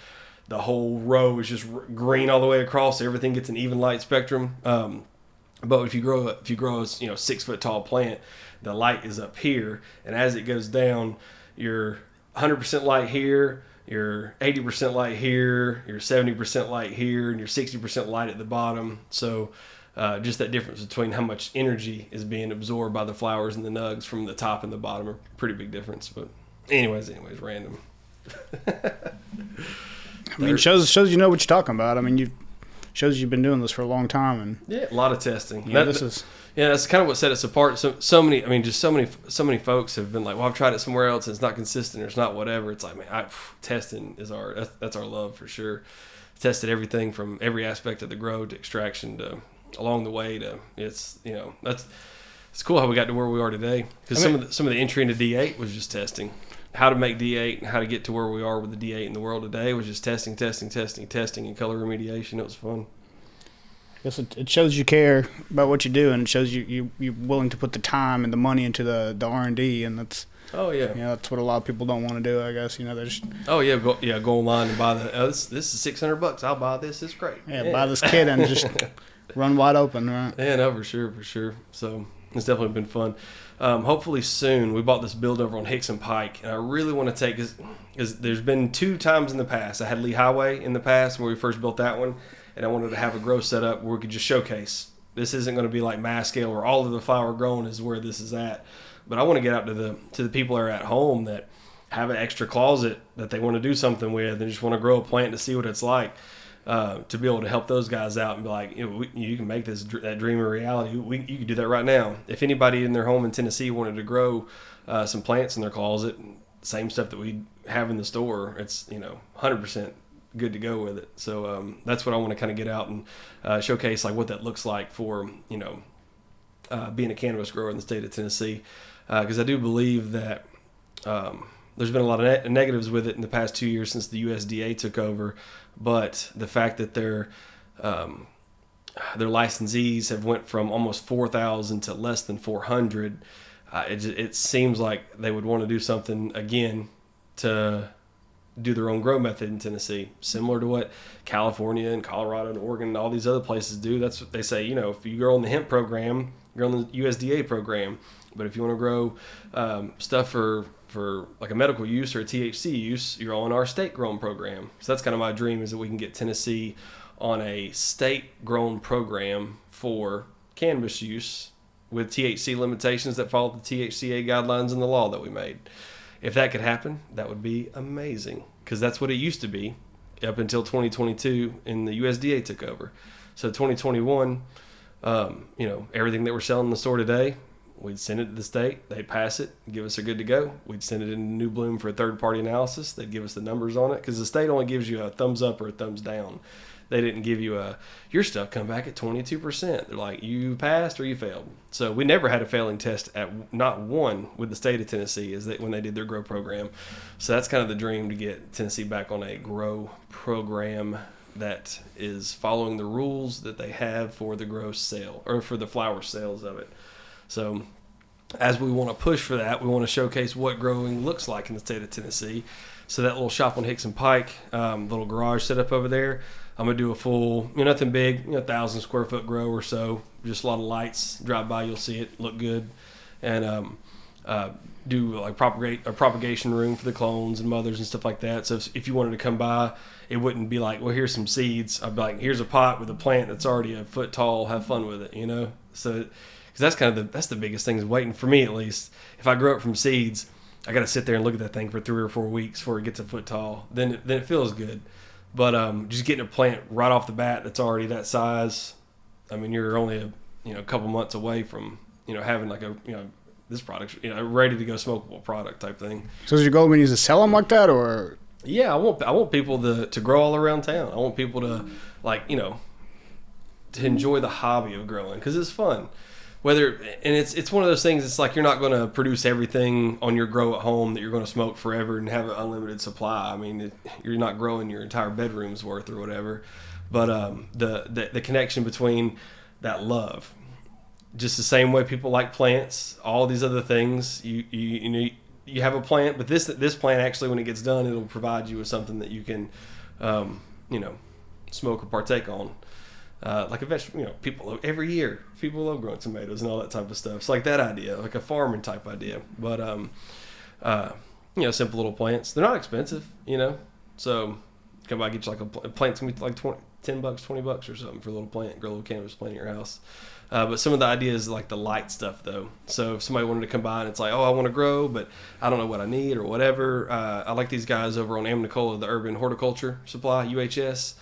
the whole row is just green all the way across. So everything gets an even light spectrum. But if you grow a 6-foot tall plant, the light is up here, and as it goes down, you're 100% light here, you're 80% light here, you're 70% light here, and you're 60% light at the bottom. So just that difference between how much energy is being absorbed by the flowers and the nugs from the top and the bottom are pretty big difference. But anyways, random. I mean, shows you know what you're talking about. I mean, shows you've been doing this for a long time, and a lot of testing. That's kind of what set us apart. So many folks have been like, well, I've tried it somewhere else and it's not consistent or it's not whatever. It's like, man, testing is that's our love for sure. Tested everything from every aspect of the grow to extraction to along the way to it's cool how we got to where we are today, because some of the entry into D8 was just testing. How to make D8 and how to get to where we are with the D8 in the world today was just testing, and color remediation. It was fun. I guess it shows you care about what you do, and it shows you're willing to put the time and the money into the R&D, and that's that's what a lot of people don't want to do. I guess they're just go online and buy this is $600. I'll buy this. It's great. Buy this kit and just run wide open, right? Yeah, no, for sure. So it's definitely been fun. Hopefully soon. We bought this build over on Hicks and Pike, and I really want to take, because there's been 2 times in the past. I had Lee Highway in the past when we first built that one, and I wanted to have a grow set up where we could just showcase. This isn't going to be like mass scale where all of the flower grown is where this is at, but I want to get out to the people that are at home that have an extra closet that they want to do something with and just want to grow a plant to see what it's like. To be able to help those guys out and be like, you can make that dream a reality. You can do that right now. If anybody in their home in Tennessee wanted to grow some plants in their closet, same stuff that we have in the store, it's 100% good to go with it. So that's what I want to kind of get out and showcase, like what that looks like for being a cannabis grower in the state of Tennessee, because I do believe that there's been a lot of negatives with it in the past 2 years since the USDA took over. But the fact that their licensees have went from almost 4,000 to less than 400, it seems like they would want to do something again to do their own grow method in Tennessee, similar to what California and Colorado and Oregon and all these other places do. That's what they say. If you grow in the hemp program, you're on the USDA program. But if you want to grow stuff for like a medical use or a THC use, you're on our state grown program. So that's kind of my dream, is that we can get Tennessee on a state grown program for cannabis use with THC limitations that follow the THCA guidelines and the law that we made. If that could happen, that would be amazing, because that's what it used to be up until 2022 and the USDA took over. So 2021, everything that we're selling in the store today, We'd send it to the state. They'd pass it, give us a good to go. We'd send it in New Bloom for a third-party analysis. They'd give us the numbers on it because the state only gives you a thumbs up or a thumbs down. They didn't give you your stuff come back at 22%. They're like, you passed or you failed. So we never had a failing test at not one with the state of Tennessee is that when they did their grow program. So that's kind of the dream, to get Tennessee back on a grow program that is following the rules that they have for the grow sale or for the flower sales of it. So as we want to push for that, we want to showcase what growing looks like in the state of Tennessee. So that little shop on Hickson Pike, little garage set up over there, I'm going to do a full, nothing big, 1,000 square foot grow or so. Just a lot of lights. Drive by, you'll see it, look good. And do like propagation room for the clones and mothers and stuff like that. So if you wanted to come by, it wouldn't be like, well, here's some seeds. I'd be like, here's a pot with a plant that's already a foot tall. Have fun with it, So because that's the biggest thing is waiting, for me at least. If I grow it from seeds, I got to sit there and look at that thing for 3 or 4 weeks before it gets a foot tall. Then it feels good. But just getting a plant right off the bat that's already that size, I mean, you're only a couple months away from having like this product ready to go smokable product type thing. So is your goal when you to sell them like that, or? Yeah, I want people to grow all around town. I want people to to enjoy the hobby of growing because it's fun. It's one of those things. It's like you're not going to produce everything on your grow at home that you're going to smoke forever and have an unlimited supply. I mean, you're not growing your entire bedroom's worth or whatever. But the connection between that love, just the same way people like plants, all these other things. You have a plant, but this plant actually, when it gets done, it'll provide you with something that you can, smoke or partake on. Like a vegetable, people every year, people love growing tomatoes and all that type of stuff. It's like that idea, like a farming type idea. But, simple little plants. They're not expensive, So come by, get you like a plant's gonna be like $10, $20 or something for a little plant, grow a little cannabis plant in your house. But some of the ideas is like the light stuff though. So if somebody wanted to come by and it's like, oh, I want to grow, but I don't know what I need or whatever. I like these guys over on Amnicola, the Urban Horticulture Supply, UHS.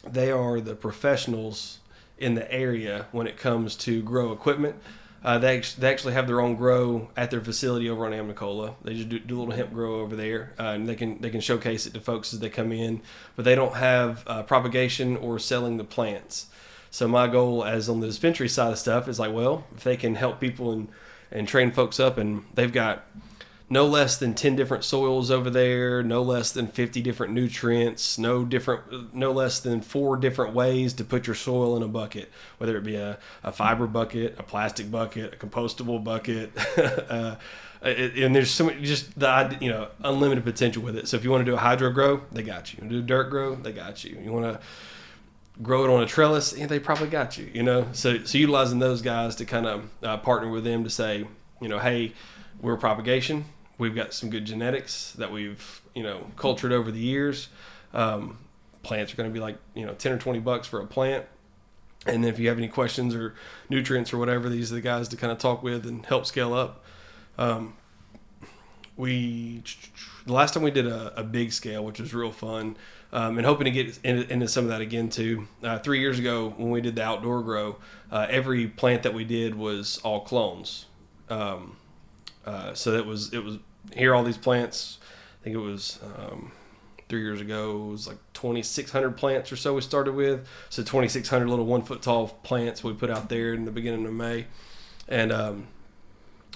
They are the professionals in the area when it comes to grow equipment. They actually have their own grow at their facility over on Amnicola. They just do a little hemp grow over there, and they can showcase it to folks as they come in. But they don't have propagation or selling the plants. So my goal, as on the dispensary side of stuff, is like, well, if they can help people and train folks up, and they've got no less than 10 different soils over there, no less than 50 different nutrients, no less than 4 different ways to put your soil in a bucket, whether it be a fiber bucket, a plastic bucket, a compostable bucket. And there's so much, just the unlimited potential with it. So if you want to do a hydro grow, they got you. You want to do a dirt grow, they got you. You want to grow it on a trellis, they probably got you. So utilizing those guys to kind of partner with them to say, hey, we're propagation. We've got some good genetics that we've, cultured over the years. Plants are going to be like, $10 or $20 for a plant. And then if you have any questions or nutrients or whatever, these are the guys to kind of talk with and help scale up. The last time we did a big scale, which was real fun, and hoping to get into some of that again too. 3 years ago when we did the outdoor grow, every plant that we did was all clones. So it was here, all these plants, I think it was 3 years ago, it was like 2,600 plants or so we started with. So 2,600 little 1 foot tall plants we put out there in the beginning of May. And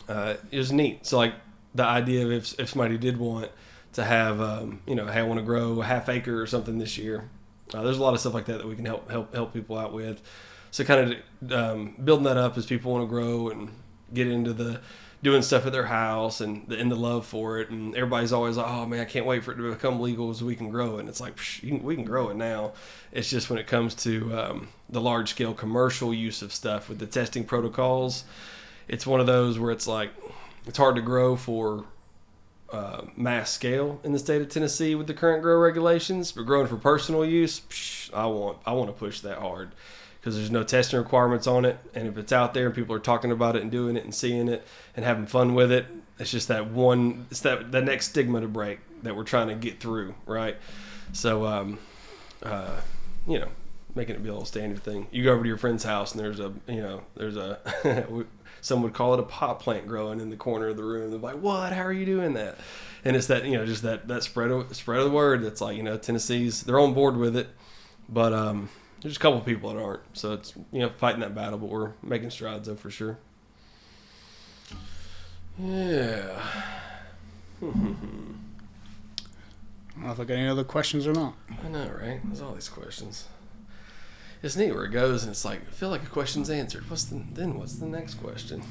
it was neat. So like the idea of if somebody did want to have, hey, I want to grow a half acre or something this year. There's a lot of stuff like that we can help people out with. So kind of building that up as people want to grow and get into the doing stuff at their house and the love for it. And everybody's always like, oh man, I can't wait for it to become legal so we can grow it. And it's like, we can grow it now. It's just when it comes to the large scale commercial use of stuff with the testing protocols, it's one of those where it's like, it's hard to grow for mass scale in the state of Tennessee with the current grow regulations, but growing for personal use, I want to push that hard. Because there's no testing requirements on it, and if it's out there and people are talking about it and doing it and seeing it and having fun with it, it's just that next stigma to break that we're trying to get through, right? So, making it be a little standard thing. You go over to your friend's house and there's a some would call it a pot plant growing in the corner of the room. They're like, "What? How are you doing that?" And it's that, just that spread of the word. That's like, Tennessee's, they're on board with it, but there's a couple of people that aren't. So it's, fighting that battle, but we're making strides though for sure. Yeah. I don't know if I got any other questions or not. I know, right? There's all these questions. It's neat where it goes, and it's like, I feel like a question's answered. What's the next question?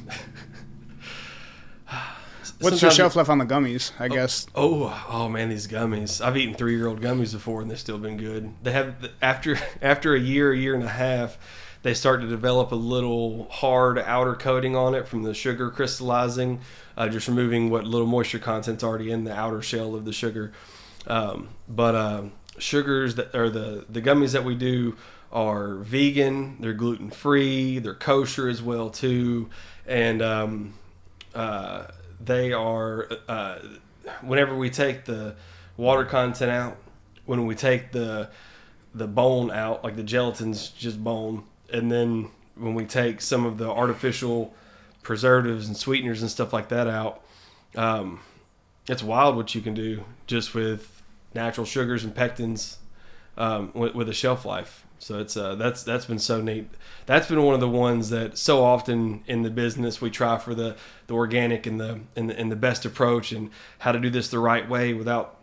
What's your shelf life on the gummies, I guess? Oh man, these gummies. I've eaten 3-year-old gummies before, and they've still been good. They have, after a year and a half, they start to develop a little hard outer coating on it from the sugar crystallizing, just removing what little moisture content's already in the outer shell of the sugar. But sugars that are the gummies that we do are vegan, they're gluten free, they're kosher as well too, and they are whenever we take the water content out, when we take the bone out, like the gelatin's just bone, and then when we take some of the artificial preservatives and sweeteners and stuff like that out, it's wild what you can do just with natural sugars and pectins with a shelf life. So it's that's been so neat. That's been one of the ones that so often in the business we try for the organic and the best approach and how to do this the right way without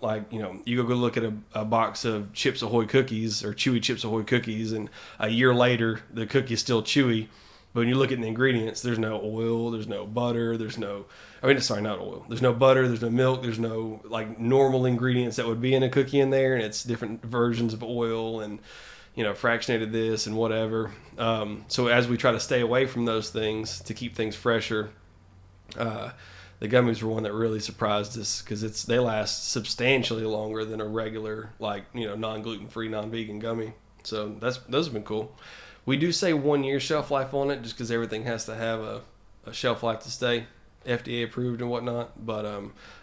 like, you go look at a box of Chips Ahoy cookies or Chewy Chips Ahoy cookies, and a year later the cookie is still chewy. But when you look at the ingredients, there's no oil, there's no butter, there's no butter, there's no milk, there's no like normal ingredients that would be in a cookie in there, and it's different versions of oil and, fractionated this and whatever. So as we try to stay away from those things to keep things fresher, the gummies were one that really surprised us because they last substantially longer than a regular, like, non-gluten free, non-vegan gummy. So those have been cool. We do say 1 year shelf life on it just because everything has to have a shelf life to stay, FDA approved and whatnot. But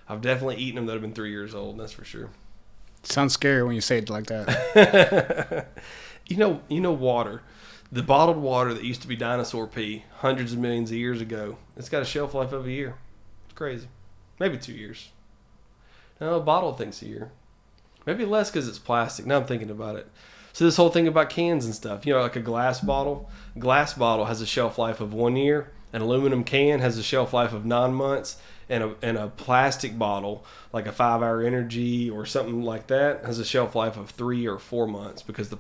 I've definitely eaten them that have been 3 years old, that's for sure. Sounds scary when you say it like that. Water. The bottled water that used to be dinosaur pee hundreds of millions of years ago, it's got a shelf life of a year. It's crazy. Maybe 2 years. No, a bottle thinks a year. Maybe less because it's plastic. Now I'm thinking about it. So this whole thing about cans and stuff, like a glass bottle has a shelf life of 1 year. An aluminum can has a shelf life of 9 months. And a plastic bottle, like a 5-Hour Energy or something like that, has a shelf life of 3 or 4 months because the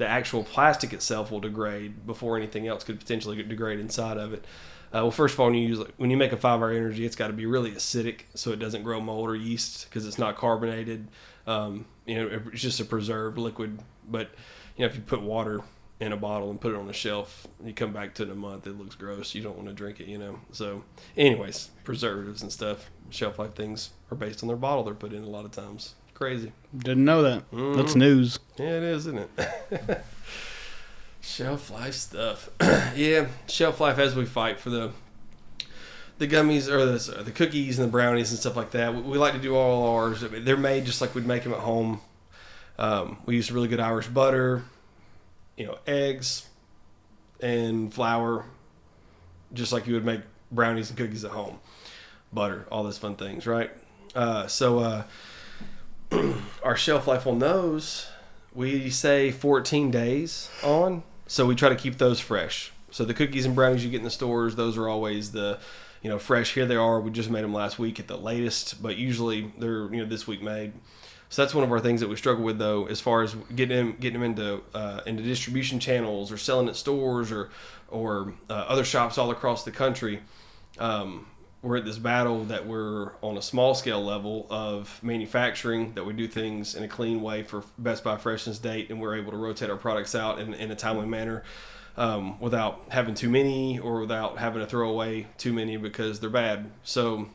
actual plastic itself will degrade before anything else could potentially degrade inside of it. Well, first of all, when you make a 5-Hour Energy, it's got to be really acidic so it doesn't grow mold or yeast because it's not carbonated. It's just a preserved liquid. But if you put water in a bottle and put it on the shelf, you come back to it in a month, it looks gross. You don't want to drink it, So, anyways, preservatives and stuff, shelf life things are based on their bottle they're put in a lot of times. Crazy. Didn't know that. Mm-hmm. That's news. Yeah, it is, isn't it? Shelf life stuff. Yeah, shelf life as we fight for the gummies or the cookies and the brownies and stuff like that. We like to do all ours. They're made just like we'd make them at home. We use really good Irish butter, eggs and flour, just like you would make brownies and cookies at home. Butter, all those fun things, right? So our shelf life on those, we say 14 days on. So we try to keep those fresh. So the cookies and brownies you get in the stores, those are always the, fresh. Here they are. We just made them last week at the latest, but usually they're, this week made. So that's one of our things that we struggle with, though, as far as getting them into distribution channels or selling at stores or other shops all across the country. We're at this battle that we're on a small scale level of manufacturing, that we do things in a clean way for Best Buy freshness date, and we're able to rotate our products out in a timely manner without having too many or without having to throw away too many because they're bad. So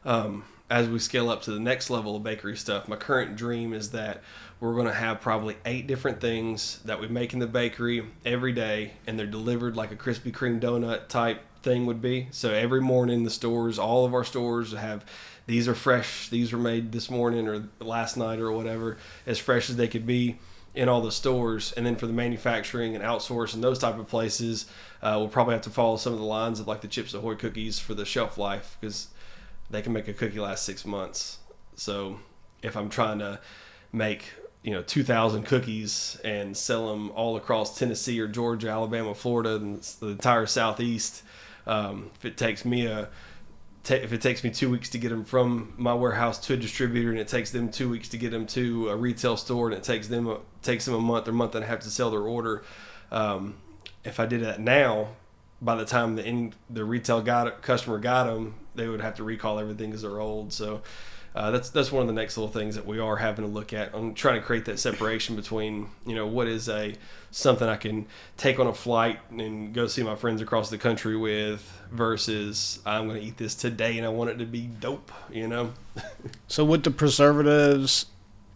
as we scale up to the next level of bakery stuff, my current dream is that we're going to have probably 8 different things that we make in the bakery every day, and they're delivered like a Krispy Kreme donut type thing would be. So every morning the stores, all of our stores have, these are fresh, these were made this morning or last night or whatever, as fresh as they could be. in all the stores. And then for the manufacturing and outsource and those type of places, we'll probably have to follow some of the lines of like the Chips Ahoy cookies for the shelf life, because they can make a cookie last 6 months. So if I'm trying to make 2,000 cookies and sell them all across Tennessee or Georgia, Alabama, Florida, and the entire Southeast, if it takes me 2 weeks to get them from my warehouse to a distributor, and it takes them 2 weeks to get them to a retail store, and it takes them a month or month and a half to sell their order. If I did that now, by the time the retail customer got them, they would have to recall everything because they're old. So that's one of the next little things that we are having to look at. I'm trying to create that separation between what is something I can take on a flight and go see my friends across the country with, versus I'm going to eat this today and I want it to be dope. So would the preservatives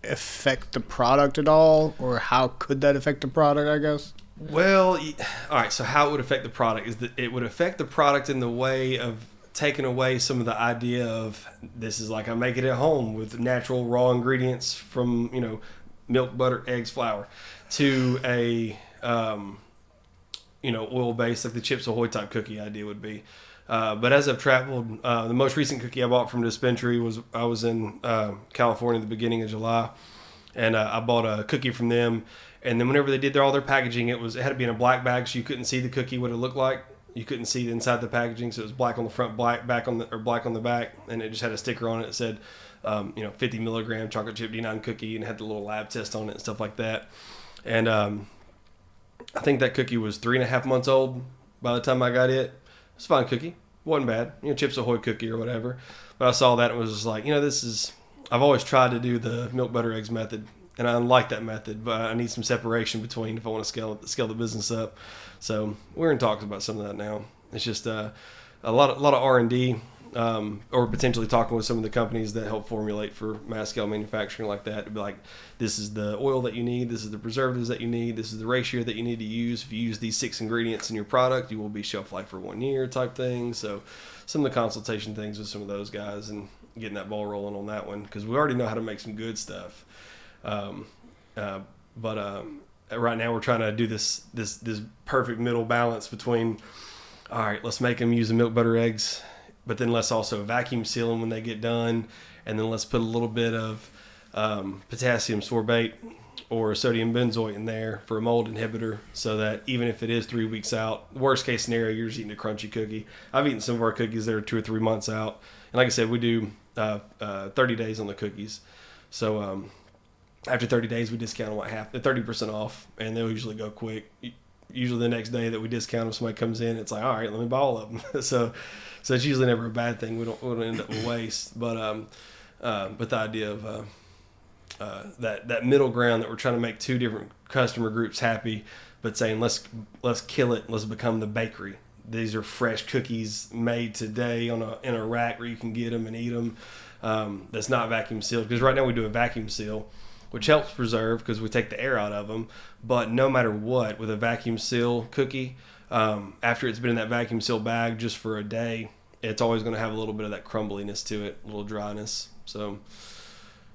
affect the product at all, or how could that affect the product, I guess? Well, all right, so how it would affect the product is that it would affect the product in the way of taking away some of the idea of this is like I make it at home with natural raw ingredients from, milk, butter, eggs, flour, to a, oil-based, like the Chips Ahoy type cookie idea would be. But as I've traveled, the most recent cookie I bought from a dispensary I was in California at the beginning of July, and I bought a cookie from them. And then whenever they did all their packaging, it had to be in a black bag, so you couldn't see the cookie, what it looked like. You couldn't see it inside the packaging, so it was black on the front, black on the back, and it just had a sticker on it that said, 50 milligram chocolate chip D9 cookie, and had the little lab test on it and stuff like that. And I think that cookie was 3.5 months old by the time I got it. It's a fine cookie, wasn't bad, Chips Ahoy cookie or whatever. But I saw that and was just like, I've always tried to do the milk, butter, eggs method, and I like that method, but I need some separation between if I want to scale the business up. So we're in talks about some of that now. It's just a lot of R&D, or potentially talking with some of the companies that help formulate for mass scale manufacturing like that, to be like, this is the oil that you need, this is the preservatives that you need, this is the ratio that you need to use. If you use these 6 ingredients in your product, you will be shelf life for 1 year type thing. So some of the consultation things with some of those guys and getting that ball rolling on that one, because we already know how to make some good stuff. But right now we're trying to do this perfect middle balance between, all right, let's make them using milk, butter, eggs, but then let's also vacuum seal them when they get done, and then let's put a little bit of potassium sorbate or sodium benzoate in there for a mold inhibitor, so that even if it is 3 weeks out, worst case scenario, you're just eating a crunchy cookie. I've eaten some of our cookies that are 2 or 3 months out, and like I said, we do 30 days on the cookies. So after 30 days, we discount them half, 30% off, and they'll usually go quick. Usually the next day that we discount them, somebody comes in, it's like, all right, let me buy all of them. so it's usually never a bad thing. We don't end up with waste. But the idea of that middle ground that we're trying to make 2 different customer groups happy, but saying let's kill it, let's become the bakery. These are fresh cookies made today in a rack where you can get them and eat them. That's not vacuum sealed, because right now we do a vacuum seal, which helps preserve because we take the air out of them. But no matter what, with a vacuum seal cookie, after it's been in that vacuum seal bag just for a day, it's always going to have a little bit of that crumbliness to it, a little dryness. So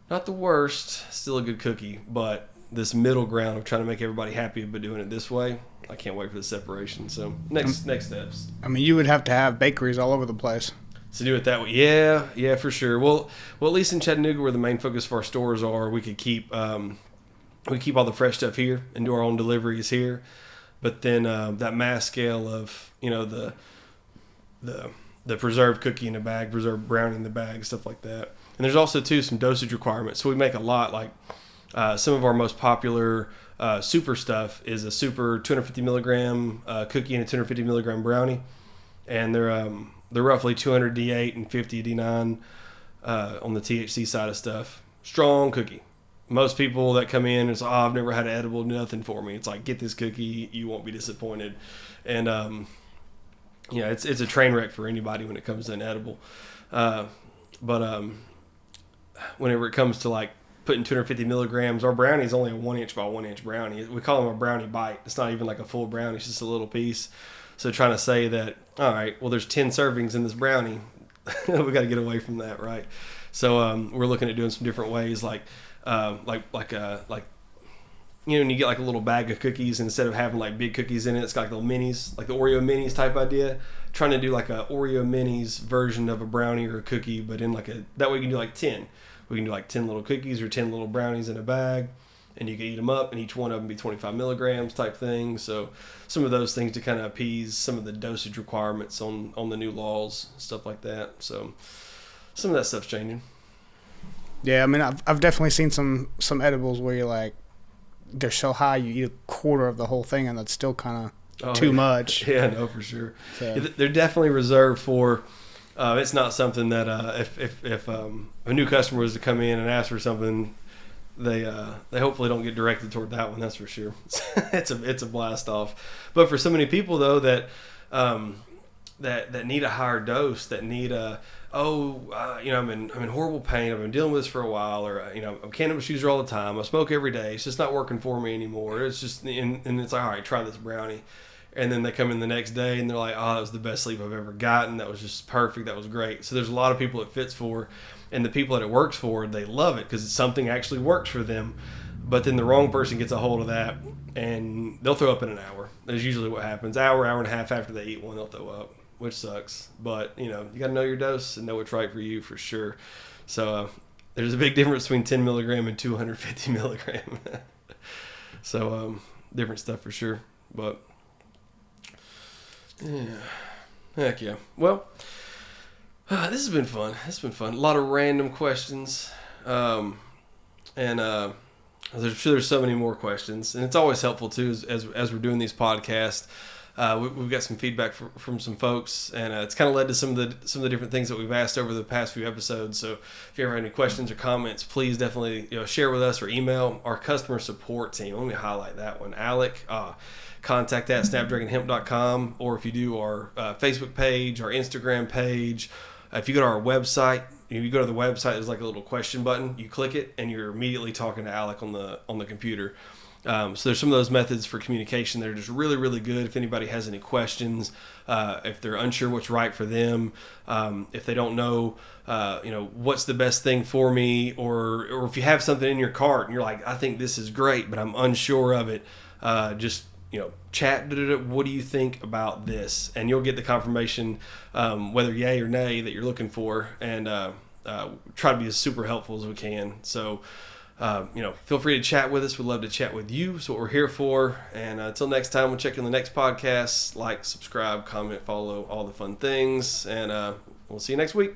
not the worst, still a good cookie, but this middle ground of trying to make everybody happy but doing it this way, I can't wait for the separation. So next steps. I mean, you would have to have bakeries all over the place to do it that way. Yeah, for sure. Well, at least in Chattanooga, where the main focus of our stores are, we could keep all the fresh stuff here and do our own deliveries here. But then that mass scale of the preserved cookie in a bag, preserved brownie in the bag, stuff like that. And there's also too some dosage requirements. So we make a lot. Like some of our most popular super stuff is a super 250 milligram cookie and a 250 milligram brownie, and they're roughly 200 D8 and 50 D9 on the THC side of stuff. Strong cookie. Most people that come in and say, I've never had an edible, nothing for me. It's like, get this cookie, you won't be disappointed. And it's a train wreck for anybody when it comes to an edible. But whenever it comes to like putting 250 milligrams, our brownie is only a 1 inch by 1 inch brownie. We call them a brownie bite. It's not even like a full brownie, it's just a little piece. So trying to say that, all right, well, there's 10 servings in this brownie. We got to get away from that, right? So we're looking at doing some different ways, like when you get like a little bag of cookies, instead of having like big cookies in it, it's got like little minis, like the Oreo minis type idea. Trying to do like a Oreo minis version of a brownie or a cookie, but in like that way you can do like 10. We can do like 10 little cookies or 10 little brownies in a bag, and you can eat them up, and each one of them be 25 milligrams type thing. So some of those things to kind of appease some of the dosage requirements on the new laws, stuff like that. So some of that stuff's changing. Yeah, I mean, I've definitely seen some edibles where you're like, they're so high you eat a quarter of the whole thing, and that's still kind of too much. Yeah, no, for sure. So. They're definitely reserved for. It's not something that if a new customer was to come in and ask for something, they hopefully don't get directed toward that one. That's for sure. It's a blast off. But for so many people though that need a higher dose, that need I'm in horrible pain. I've been dealing with this for a while, or I'm a cannabis user all the time. I smoke every day. It's just not working for me anymore. It's just and it's like, all right, try this brownie. And then they come in the next day and they're like, oh, that was the best sleep I've ever gotten. That was just perfect. That was great. So there's a lot of people it fits for, and the people that it works for, they love it because something actually works for them. But then the wrong person gets a hold of that and they'll throw up in an hour. That's usually what happens. Hour and a half after they eat one, they'll throw up, which sucks. But, you got to know your dose and know what's right for you for sure. So there's a big difference between 10 milligram and 250 milligram. So different stuff for sure. But yeah, heck yeah. Well, this has been fun. It's been fun. A lot of random questions, and there's so many more questions, and it's always helpful too as we're doing these podcasts. We've got some feedback from some folks, and it's kind of led to some of the different things that we've asked over the past few episodes. So if you ever have any questions or comments, please definitely share with us or email our customer support team. Let me highlight that one, Alec. Contact at snapdragonhemp.com, or if you do our Facebook page, our Instagram page. If you go to our website, you go to the website, there's like a little question button. You click it, and you're immediately talking to Alec on the computer. So there's some of those methods for communication that are just really, really good. If anybody has any questions, if they're unsure what's right for them, if they don't know, what's the best thing for me, or if you have something in your cart and you're like, I think this is great, but I'm unsure of it, just chat. What do you think about this? And you'll get the confirmation, whether yay or nay, that you're looking for, and try to be as super helpful as we can. So. Feel free to chat with us. We'd love to chat with you. That's what we're here for. And until next time, we'll check in the next podcast. Like, subscribe, comment, follow, all the fun things. And we'll see you next week.